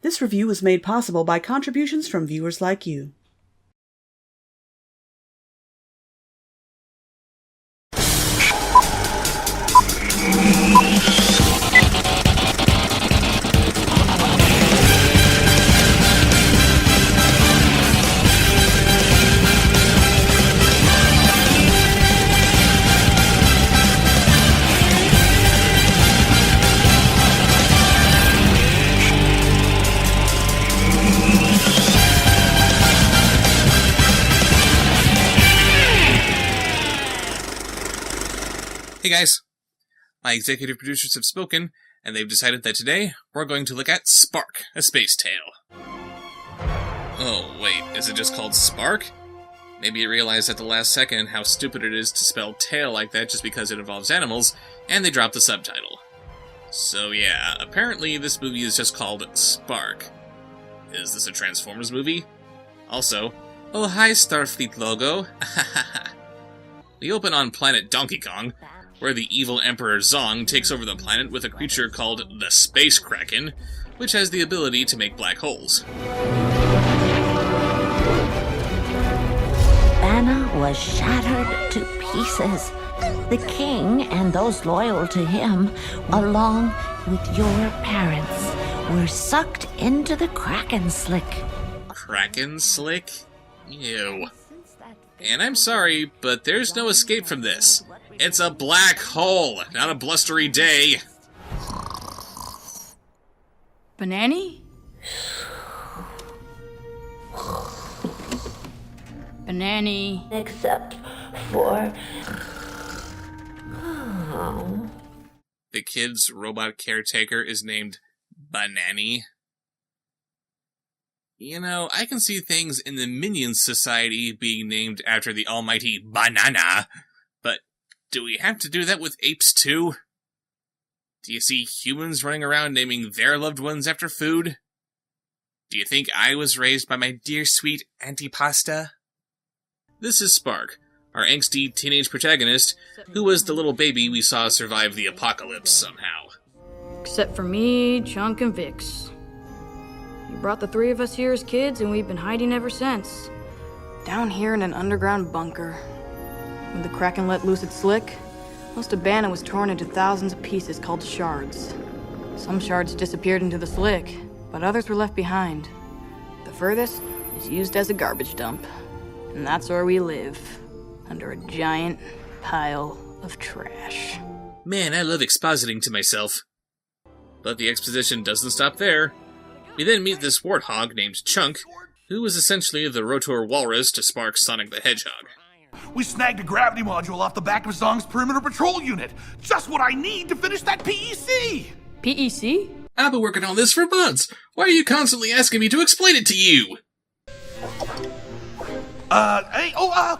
This review was made possible by contributions from viewers like you. Hey guys, my executive producers have spoken, and they've decided that today we're going to look at Spark, a space tale. Oh wait, is it just called Spark? Maybe you realized at the last second how stupid it is to spell tail like that just because it involves animals, and they dropped the subtitle. So yeah, apparently this movie is just called Spark. Is this a Transformers movie? Also, oh hi Starfleet logo, We open on planet Donkey Kong, where the evil Emperor Zong takes over the planet with a creature called the Space Kraken, which has the ability to make black holes. Anna was shattered to pieces. The king and those loyal to him, along with your parents, were sucked into the Kraken Slick. Kraken Slick? Ew. And I'm sorry, but there's no escape from this. It's a black hole, not a blustery day. Banani? Banani. Except for... The kid's robot caretaker is named Banani. You know, I can see things in the Minions Society being named after the almighty Banana, but do we have to do that with apes too? Do you see humans running around naming their loved ones after food? Do you think I was raised by my dear sweet antipasta? This is Spark, our angsty teenage protagonist, who was the little baby we saw survive the apocalypse somehow. Except for me, Chunk, and Vix. You brought the three of us here as kids, and we've been hiding ever since. Down here in an underground bunker. When the Kraken let loose its slick, most of Banna was torn into thousands of pieces called shards. Some shards disappeared into the slick, but others were left behind. The furthest is used as a garbage dump. And that's where we live, under a giant pile of trash. Man, I love expositing to myself. But the exposition doesn't stop there. We then meet this warthog named Chunk, who is essentially the Rotor Walrus to Spark's Sonic the Hedgehog. We snagged a gravity module off the back of Zong's perimeter patrol unit. Just what I need to finish that PEC. PEC? I've been working on this for months. Why are you constantly asking me to explain it to you?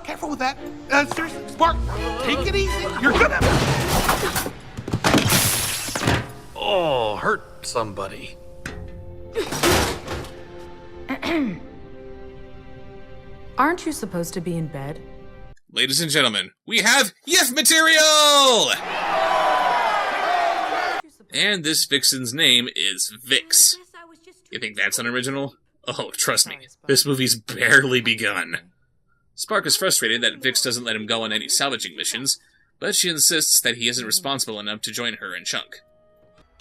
Careful with that. Seriously, Spark, take it easy. You're gonna... Oh, hurt somebody. Aren't you supposed to be in bed? Ladies and gentlemen, we have YIF material! And this Vixen's name is Vix. You think that's unoriginal? Oh, trust me, this movie's barely begun. Spark is frustrated that Vix doesn't let him go on any salvaging missions, but she insists that he isn't responsible enough to join her and Chunk.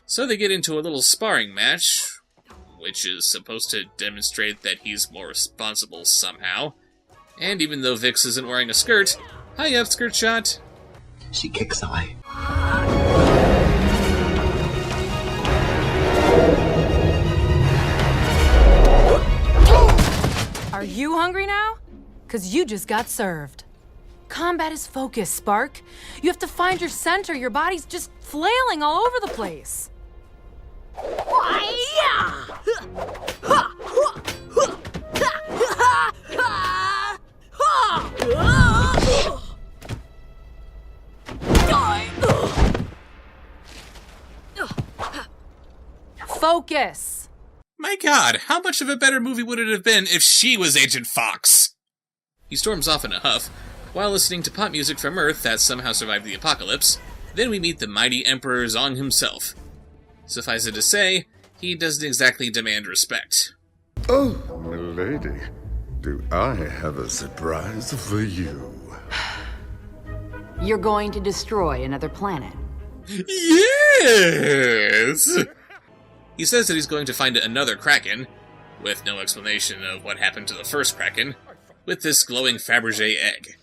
So they get into a little sparring match, which is supposed to demonstrate that he's more responsible somehow. And even though Vix isn't wearing a skirt, hi up, skirt shot. She kicks high. Are you hungry now? 'Cause you just got served. Combat is focus, Spark. You have to find your center. Your body's just flailing all over the place. Focus! My god, how much of a better movie would it have been if she was Agent Fox? He storms off in a huff, while listening to pop music from Earth that somehow survived the apocalypse. Then we meet the mighty Emperor Zong himself. Suffice it to say, he doesn't exactly demand respect. Oh, milady, do I have a surprise for you? You're going to destroy another planet. Yes! He says that he's going to find another Kraken, with no explanation of what happened to the first Kraken, with this glowing Fabergé egg.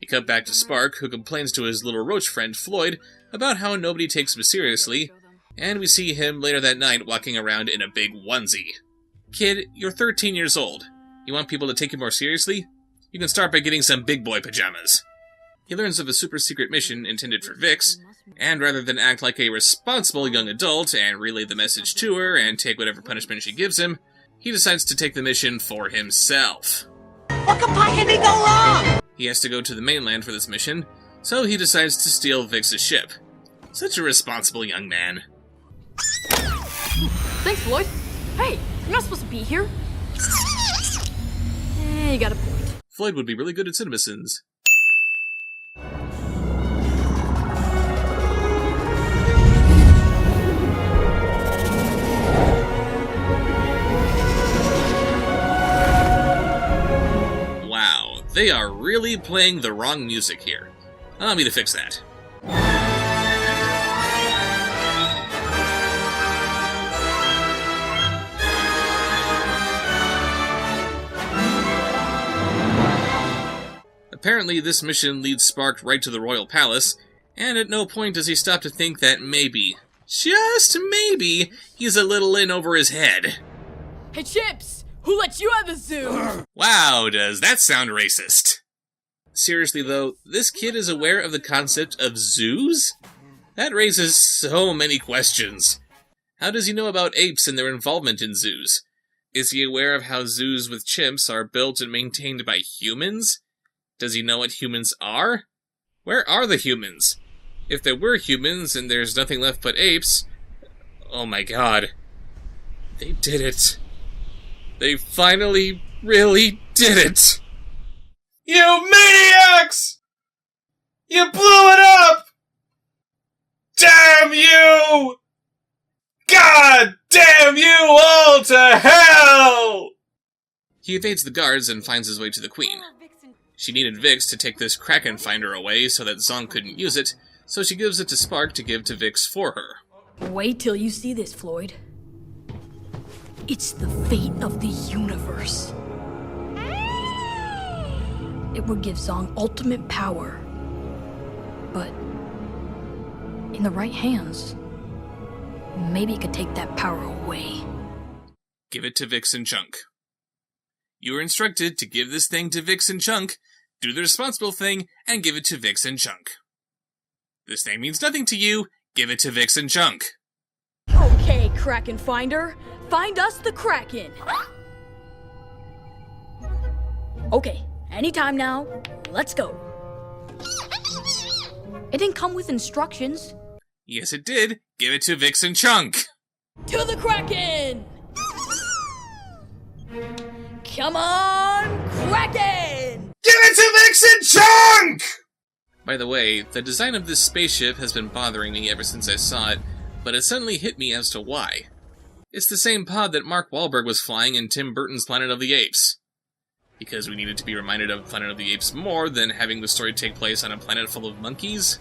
We cut back to Spark, who complains to his little roach friend Floyd about how nobody takes him seriously, and we see him later that night walking around in a big onesie. Kid, you're 13 years old. You want people to take you more seriously? You can start by getting some big boy pajamas. He learns of a super secret mission intended for Vix, and rather than act like a responsible young adult and relay the message to her and take whatever punishment she gives him, he decides to take the mission for himself. What could possibly go wrong? He has to go to the mainland for this mission, so he decides to steal Vix's ship. Such a responsible young man. Thanks, Floyd. Hey, you're not supposed to be here. You got a point. Floyd would be really good at CinemaSins. Wow, they are really playing the wrong music here. Allow me to fix that. Apparently, this mission leads Spark right to the Royal Palace, and at no point does he stop to think that maybe, just maybe, he's a little in over his head. Hey, Chips! Who let you out of the zoo? Wow, does that sound racist? Seriously though, this kid is aware of the concept of zoos? That raises so many questions. How does he know about apes and their involvement in zoos? Is he aware of how zoos with chimps are built and maintained by humans? Does he know what humans are? Where are the humans? If there were humans and there's nothing left but apes... Oh my god. They did it. They finally really did it! You maniacs! You blew it up! Damn you! God damn you all to hell! He evades the guards and finds his way to the Queen. She needed Vix to take this Kraken Finder away so that Zong couldn't use it, so she gives it to Spark to give to Vix for her. Wait till you see this, Floyd. It's the fate of the universe. It would give Zong ultimate power. But in the right hands, maybe it could take that power away. Give it to Vixen Chunk. You were instructed to give this thing to Vixen Chunk, do the responsible thing, and give it to Vixen Chunk. This thing means nothing to you, give it to Vixen Chunk. Okay, Kraken Finder, find us the Kraken. Okay, anytime now, let's go. It didn't come with instructions. Yes, it did. Give it to Vixen Chunk. To the Kraken! Come on, Kraken! Give it to Vixen Chunk! By the way, the design of this spaceship has been bothering me ever since I saw it, but it suddenly hit me as to why. It's the same pod that Mark Wahlberg was flying in Tim Burton's Planet of the Apes. Because we needed to be reminded of Planet of the Apes more than having the story take place on a planet full of monkeys.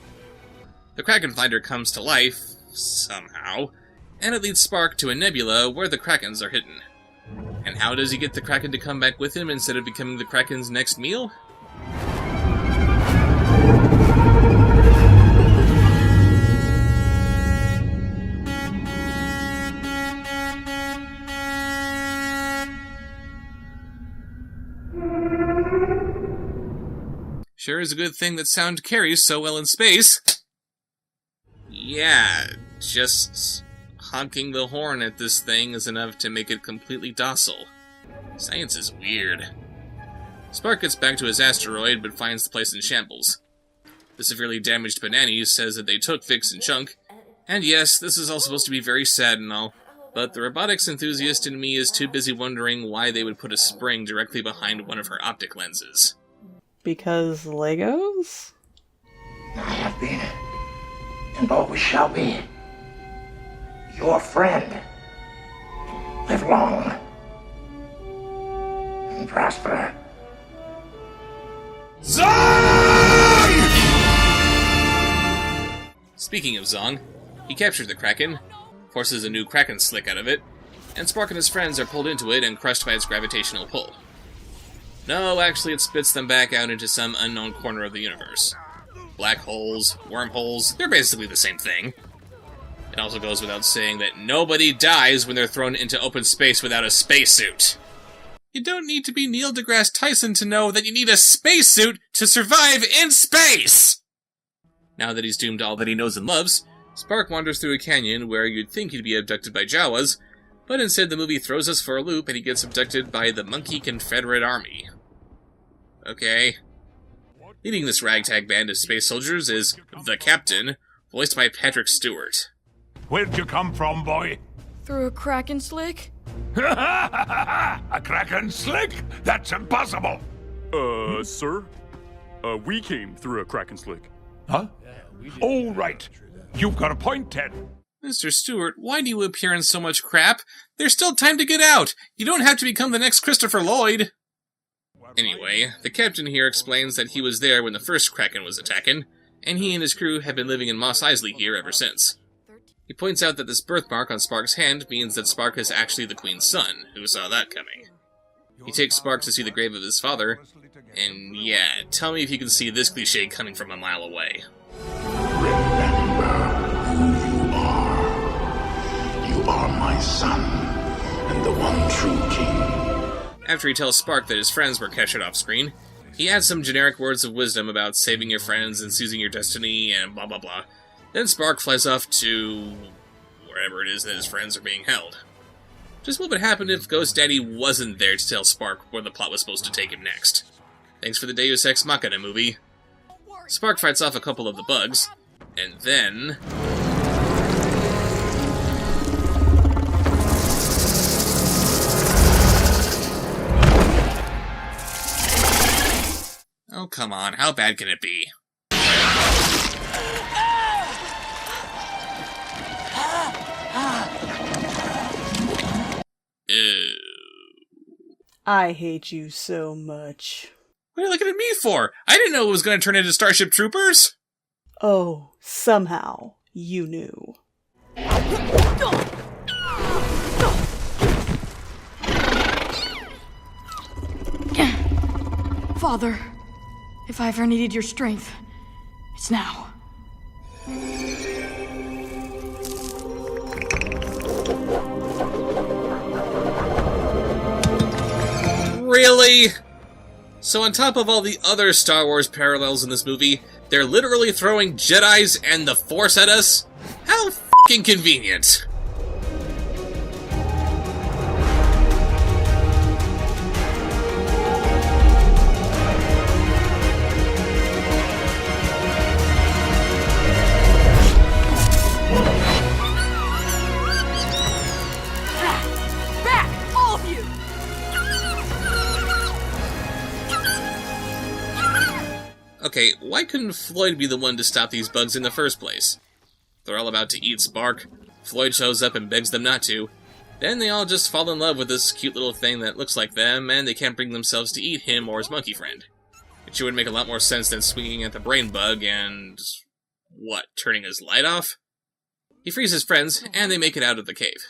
The Kraken Finder comes to life, somehow, and it leads Spark to a nebula where the Krakens are hidden. And how does he get the Kraken to come back with him instead of becoming the Kraken's next meal? Sure is a good thing that sound carries so well in space. Yeah, just honking the horn at this thing is enough to make it completely docile. Science is weird. Spark gets back to his asteroid, but finds the place in shambles. The severely damaged Bananis says that they took Vixen Chunk, and yes, this is all supposed to be very sad and all, but the robotics enthusiast in me is too busy wondering why they would put a spring directly behind one of her optic lenses. Because Legos? I have been, and always shall be, your friend. Live long and prosper. Zong! Speaking of Zong, he captured the Kraken, forces a new Kraken slick out of it, and Spark and his friends are pulled into it and crushed by its gravitational pull. No, actually it spits them back out into some unknown corner of the universe. Black holes, wormholes, they're basically the same thing. It also goes without saying that nobody dies when they're thrown into open space without a spacesuit. You don't need to be Neil deGrasse Tyson to know that you need a spacesuit to survive in space! Now that he's doomed all that he knows and loves, Spark wanders through a canyon where you'd think he'd be abducted by Jawas, but instead the movie throws us for a loop and he gets abducted by the Monkey Confederate Army. Okay. Leading this ragtag band of space soldiers is the Captain, voiced by Patrick Stewart. Where'd you come from, boy? Through a Kraken slick? A Kraken slick? That's impossible! Sir? We came through a Kraken slick. Huh? Oh, right. You've got a point, Ted. Mr. Stewart, why do you appear in so much crap? There's still time to get out! You don't have to become the next Christopher Lloyd! Anyway, the captain here explains that he was there when the first Kraken was attacking, and he and his crew have been living in Mos Eisley here ever since. He points out that this birthmark on Spark's hand means that Spark is actually the Queen's son. Who saw that coming? He takes Spark to see the grave of his father, and yeah, tell me if you can see this cliche coming from a mile away. Remember who you are. You are my son, and the one true king. After he tells Spark that his friends were captured off-screen, he adds some generic words of wisdom about saving your friends and seizing your destiny and blah blah blah. Then Spark flies off to wherever it is that his friends are being held. Just what would happen if Ghost Daddy wasn't there to tell Spark where the plot was supposed to take him next? Thanks for the Deus Ex Machina movie. Spark fights off a couple of the bugs, and then... oh, come on, how bad can it be? I hate you so much. What are you looking at me for? I didn't know it was going to turn into Starship Troopers! Oh, somehow you knew. Father, if I ever needed your strength, it's now. Really? So on top of all the other Star Wars parallels in this movie, they're literally throwing Jedis and the Force at us? How f***ing convenient. Back! All of you! Okay, why couldn't Floyd be the one to stop these bugs in the first place? They're all about to eat Spark, Floyd shows up and begs them not to, then they all just fall in love with this cute little thing that looks like them, and they can't bring themselves to eat him or his monkey friend. It sure would make a lot more sense than swinging at the brain bug and... what, turning his light off? He frees his friends, and they make it out of the cave.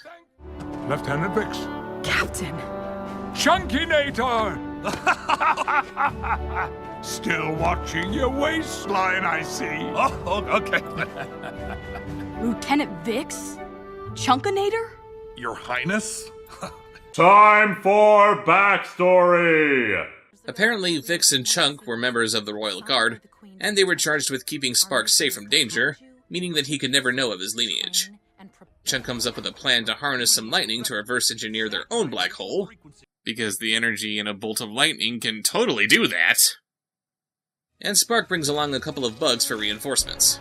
Lieutenant Vix. Captain! Chunkinator! Still watching your waistline, I see. Oh, okay. Lieutenant Vix? Chunkinator? Your Highness? Time for backstory! Apparently, Vix and Chunk were members of the Royal Guard, and they were charged with keeping Spark safe from danger, meaning that he could never know of his lineage. Chunk comes up with a plan to harness some lightning to reverse engineer their own black hole, because the energy in a bolt of lightning can totally do that. And Spark brings along a couple of bugs for reinforcements.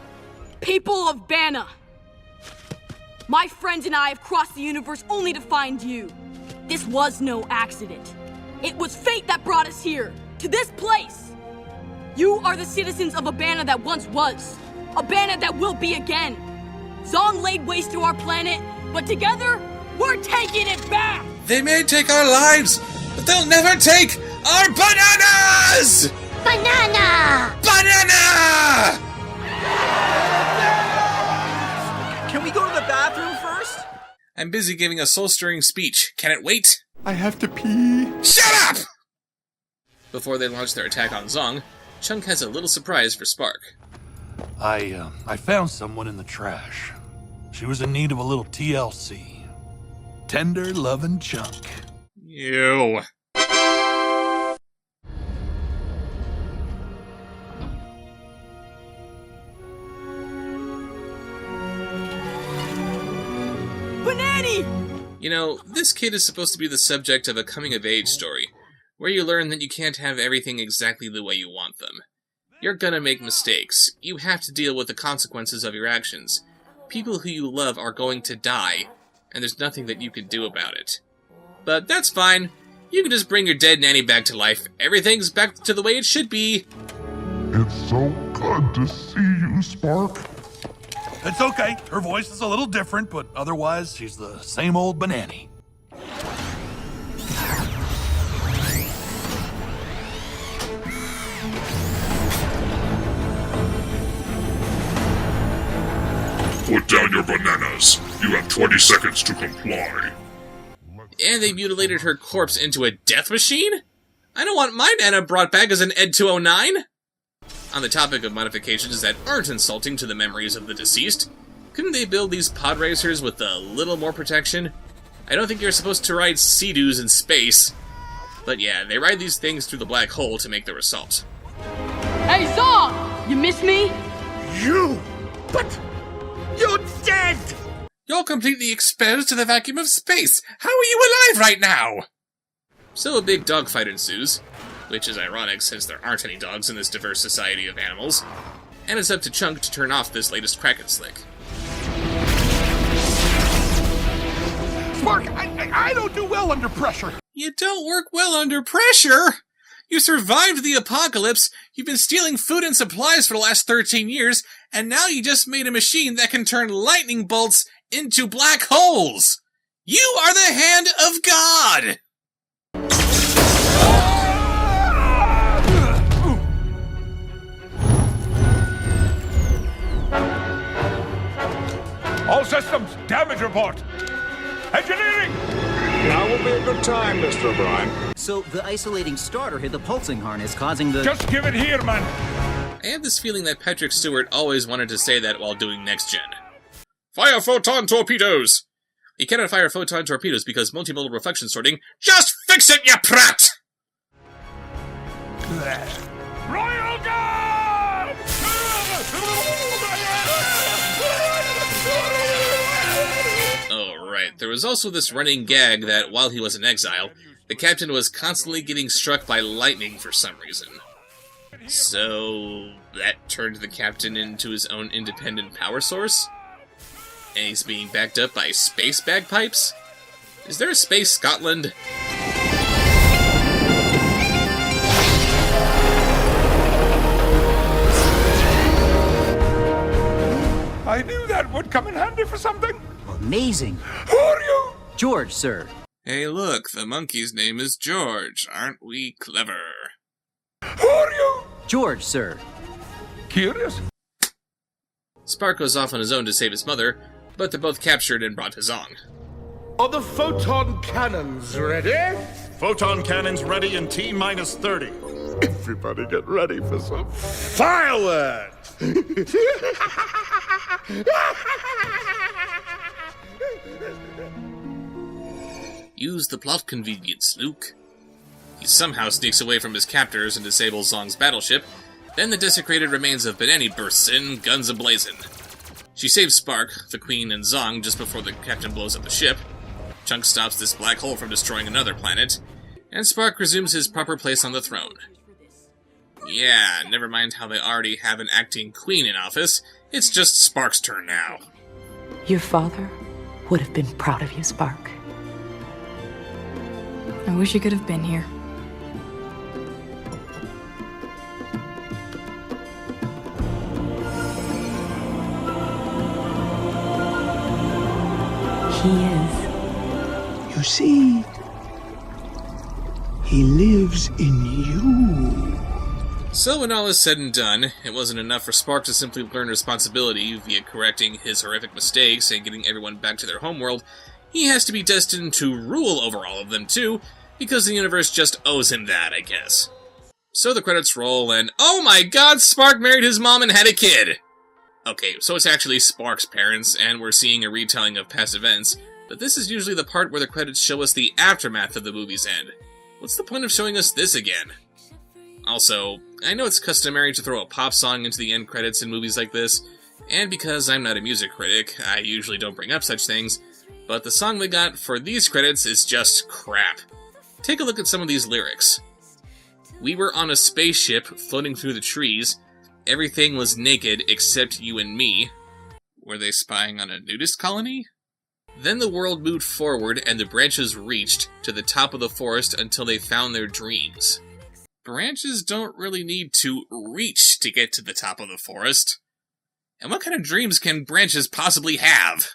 People of Banna! My friends and I have crossed the universe only to find you. This was no accident. It was fate that brought us here, to this place. You are the citizens of a Banna that once was, a Banna that will be again. Zong laid waste to our planet, but together, We're taking it back! They may take our lives, but they'll never take our bananas! Banana! Banana! Can we go to the bathroom first? I'm busy giving a soul-stirring speech. Can it wait? I have to pee. Shut up! Before they launch their attack on Zong, Chunk has a little surprise for Spark. I found someone in the trash. She was in need of a little TLC. Tender, loving Chunk. Ew. Banani! You know, this kid is supposed to be the subject of a coming-of-age story, where you learn that you can't have everything exactly the way you want them. You're gonna make mistakes. You have to deal with the consequences of your actions. People who you love are going to die, and there's nothing that you can do about it. But that's fine. You can just bring your dead nanny back to life. Everything's back to the way it should be. It's so good to see you, Spark. It's okay. Her voice is a little different, but otherwise, she's the same old Banani. Put down your bananas. You have 20 seconds to comply. And they mutilated her corpse into a death machine? I don't want my Nana brought back as an Ed 209! On the topic of modifications that aren't insulting to the memories of the deceased, couldn't they build these pod racers with a little more protection? I don't think you're supposed to ride Sea-Doos in space. But yeah, they ride these things through the black hole to make their assault. Hey, Zong! You miss me? You! But you're dead! You're completely exposed to the vacuum of space! How are you alive right now? So a big dogfight ensues, which is ironic since there aren't any dogs in this diverse society of animals, and it's up to Chunk to turn off this latest Kraken slick. Spark, I don't do well under pressure. You don't work well under pressure? You survived the apocalypse, you've been stealing food and supplies for the last 13 years, and now you just made a machine that can turn lightning bolts into black holes! You are the hand of God! All systems, damage report. Engineering! Now will be a good time, Mr. O'Brien. So the isolating starter hit the pulsing harness, causing the... Just give it here, man! I have this feeling that Patrick Stewart always wanted to say that while doing Next Gen. Fire photon torpedoes! You cannot fire photon torpedoes because multimodal reflection sorting. Just fix it, you prat! Royal Guard! Oh, right. There was also this running gag that while he was in exile, the captain was constantly getting struck by lightning for some reason. So that turned the captain into his own independent power source? And he's being backed up by space bagpipes? Is there a space Scotland? I knew that would come in handy for something. Amazing. Who are you? George, sir. Hey look, the monkey's name is George. Aren't we clever? Who are you? George, sir. Curious? Spark goes off on his own to save his mother, but they're both captured and brought to Zong. Are the photon cannons ready? Photon cannons ready in T-minus 30. Everybody get ready for some Fireworks! Use the plot convenience, Luke. He somehow sneaks away from his captors and disables Zong's battleship. Then the desecrated remains of Banani bursts in, guns ablazing. She saves Spark, the Queen, and Zong just before the captain blows up the ship. Chunk stops this black hole from destroying another planet, and Spark resumes his proper place on the throne. Yeah, never mind how they already have an acting queen in office, it's just Spark's turn now. Your father would have been proud of you, Spark. I wish you could have been here. He is You see, he lives in you. So when all is said and done, it wasn't enough for Spark to simply learn responsibility via correcting his horrific mistakes and getting everyone back to their homeworld. He has to be destined to rule over all of them too, because the universe just owes him that, I guess. So the credits roll and, oh my god, Spark married his mom and had a kid! Okay, so it's actually Spark's parents, and we're seeing a retelling of past events, but this is usually the part where the credits show us the aftermath of the movie's end. What's the point of showing us this again? Also, I know it's customary to throw a pop song into the end credits in movies like this, and because I'm not a music critic, I usually don't bring up such things, but the song we got for these credits is just crap. Take a look at some of these lyrics. We were on a spaceship floating through the trees. Everything was naked except you and me. Were they spying on a nudist colony? Then the world moved forward and the branches reached to the top of the forest until they found their dreams. Branches don't really need to reach to get to the top of the forest. And what kind of dreams can branches possibly have?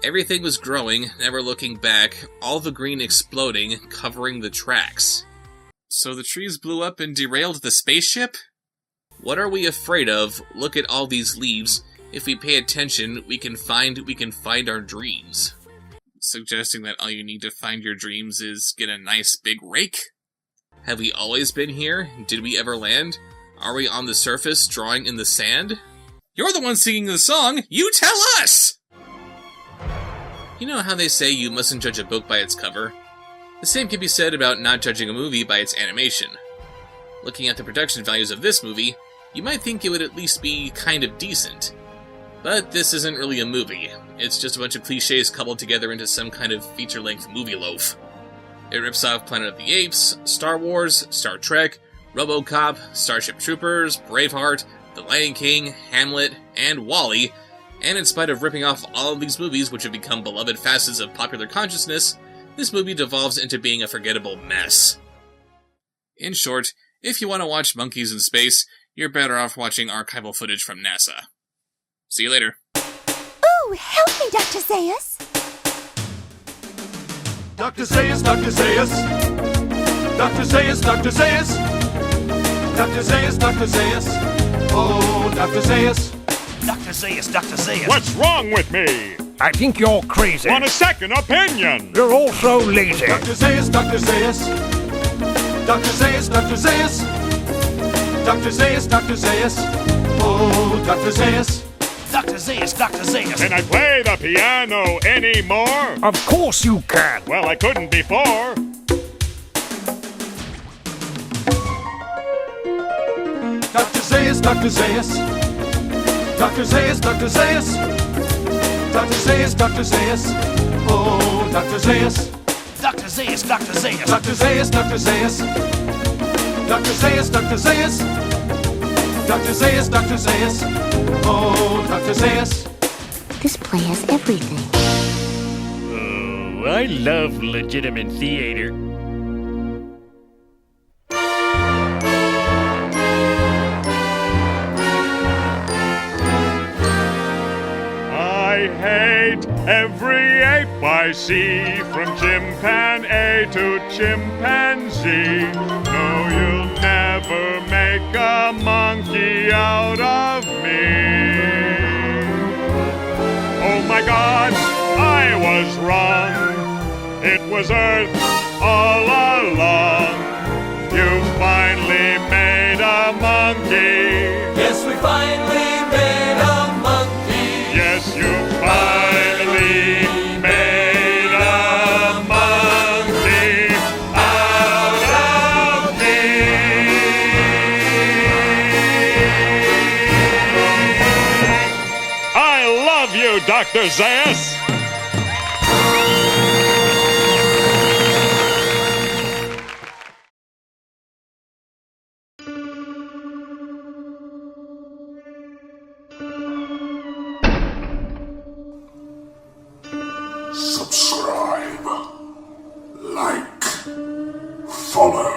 Everything was growing, never looking back, all the green exploding, covering the tracks. So the trees blew up and derailed the spaceship? What are we afraid of? Look at all these leaves. If we pay attention, we can find our dreams. Suggesting that all you need to find your dreams is get a nice big rake? Have we always been here? Did we ever land? Are we on the surface, drawing in the sand? You're the one singing the song! You tell us! You know how they say you mustn't judge a book by its cover? The same can be said about not judging a movie by its animation. Looking at the production values of this movie, you might think it would at least be kind of decent. But this isn't really a movie. It's just a bunch of cliches coupled together into some kind of feature-length movie loaf. It rips off Planet of the Apes, Star Wars, Star Trek, RoboCop, Starship Troopers, Braveheart, The Lion King, Hamlet, and WALL-E, and in spite of ripping off all of these movies which have become beloved facets of popular consciousness, this movie devolves into being a forgettable mess. In short, if you want to watch monkeys in space, you're better off watching archival footage from NASA. See you later. Ooh, help me, Dr. Zaius! Dr. Zaius, Dr. Zaius! Dr. Zaius, Dr. Zaius! Dr. Zaius, Dr. Zaius! Oh, Dr. Zaius! Dr. Zaius, Dr. Zaius! What's wrong with me? I think you're crazy. Want a second opinion? You're also lazy. Dr. Zaius, Dr. Zaius! Dr. Zaius, Dr. Zaius! Dr. Zaius, Dr. Zaius! Oh, Dr. Zaius! Dr. Zaius, Dr. Zaius! Can I play the piano anymore? Of course you can! Well, I couldn't before. Dr. Zaius, Dr. Zaius! Dr. Zaius, Dr. Zaius! Dr. Zaius, Dr. Zaius! Oh, Dr. Zaius! Dr. Zaius, Dr. Zaius! Dr. Zaius, Dr. Zaius! Dr. Zaius, Dr. Zaius! Dr. Zaius, Dr. Zaius! Oh, Dr. Zaius! This play has everything. Oh, I love legitimate theater. I hate every ape I see, from chimpanzee to chimpanzee. No, you'll never make a monkey out of me. Oh my God, I was wrong. It was Earth all along. You finally made a monkey. Yes, we finally made a monkey. Yes, you finally made a monkey out of me. I love you, Dr. Zaius. Subscribe, like, follow.